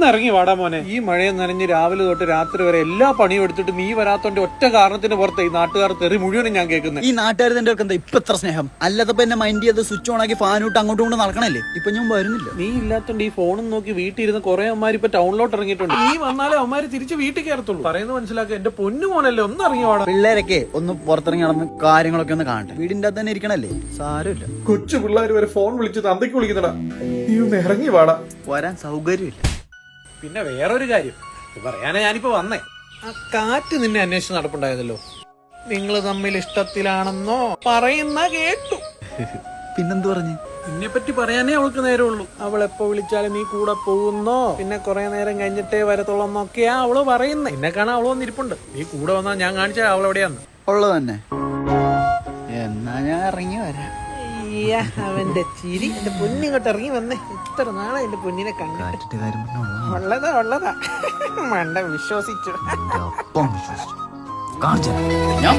ഒന്ന് ഇറങ്ങി വാടാ മോനെ. ഈ മഴയെ നനഞ്ഞ് രാവിലെ തൊട്ട് രാത്രി വരെ എല്ലാ പണിയും എടുത്തിട്ട് നീ വരാത്തോണ്ട് ഒറ്റ കാരണത്തിന് പുറത്ത് ഈ നാട്ടുകാർ തെറി മുഴുവനും ഞാൻ കേൾക്കുന്നത്. ഈ നാട്ടുകാർ എന്റെ എന്താ ഇപ്പൊ എത്ര സ്നേഹം. അല്ലാത്തപ്പോ എന്നെ മൈൻഡ് ചെയ്ത് സ്വിച്ച് ഓൺ ആക്കി ഫാൻ ഇട്ട് അങ്ങോട്ടും കൊണ്ട് നടക്കണല്ലേ. ഇപ്പൊ ഞാൻ വരുന്നില്ല. നീ ഇല്ലാത്തോണ്ട് ഈ ഫോണും നോക്കി വീട്ടിൽ ഇരുന്ന് കുറെ അമ്മമാർ ഇപ്പൊ ടൗണിലോട്ട് ഇറങ്ങിയിട്ടുണ്ട്. നീ വന്നാലേ അമ്മമാര് തിരിച്ച് വീട്ടിൽ കയറത്തുള്ളൂ. പറയുന്നത് മനസ്സിലാക്കുക. എന്റെ പൊന്നു മോനല്ലേ, ഒന്ന് ഇറങ്ങി വാടാ. പിള്ളേരൊക്കെ ഒന്ന് പുറത്തിറങ്ങി നടന്ന് കാര്യങ്ങളൊക്കെ ഒന്ന് കാണട്ടെ. വീടിന്റെ അകത്ത് തന്നെ ഇരിക്കണല്ലേ, സാരമില്ല. കൊച്ചു പിള്ളേർ വരെ ഫോൺ വിളിച്ച് തന്തയ്ക്ക് വിളിക്കുന്നടാ. നീ ഒന്ന് ഇറങ്ങി വാടാ. വരാൻ സൗകര്യമില്ല. പിന്നെ വേറൊരു കാര്യം പറയാനാ ഞാനിപ്പോ വന്നേ. ആ കാറ്റ് നിന്നെ അന്വേഷിച്ച് നടപ്പുണ്ടായതല്ലോ. നിങ്ങൾ തമ്മിൽ ഇഷ്ടത്തിലാണെന്നോ പറയുന്ന കേട്ടു. പിന്നെന്ത് പറഞ്ഞു? നിന്നെ പറ്റി പറയാനേ അവൾക്ക് നേരമുള്ളൂ. അവൾ എപ്പോ വിളിച്ചാലും നീ കൂടെ പോകുന്നോ, പിന്നെ കുറെ നേരം കഴിഞ്ഞിട്ടേ വരത്തുള്ളന്നൊക്കെയാ അവള് പറയുന്നേ. എന്നെ കാണാൻ അവള് വന്നിരിപ്പുണ്ട്. നീ കൂടെ വന്നാൽ ഞാൻ കാണിച്ചാൽ അവൾ എവിടെയാന്ന് ഉള്ളത് തന്നെ. എന്നാ ഞാൻ ഇറങ്ങി വരാം. അവന്റെ ചിരി. എന്റെ പൊന്നിങ്ങോട്ട് ഇറങ്ങി വന്നേ. ഇത്ര നാളെ എന്റെ പൊന്നിനെ കണ്ടിട്ട്. ഉള്ളതാ മണ്ട വിശ്വസിച്ചു. ഞാൻ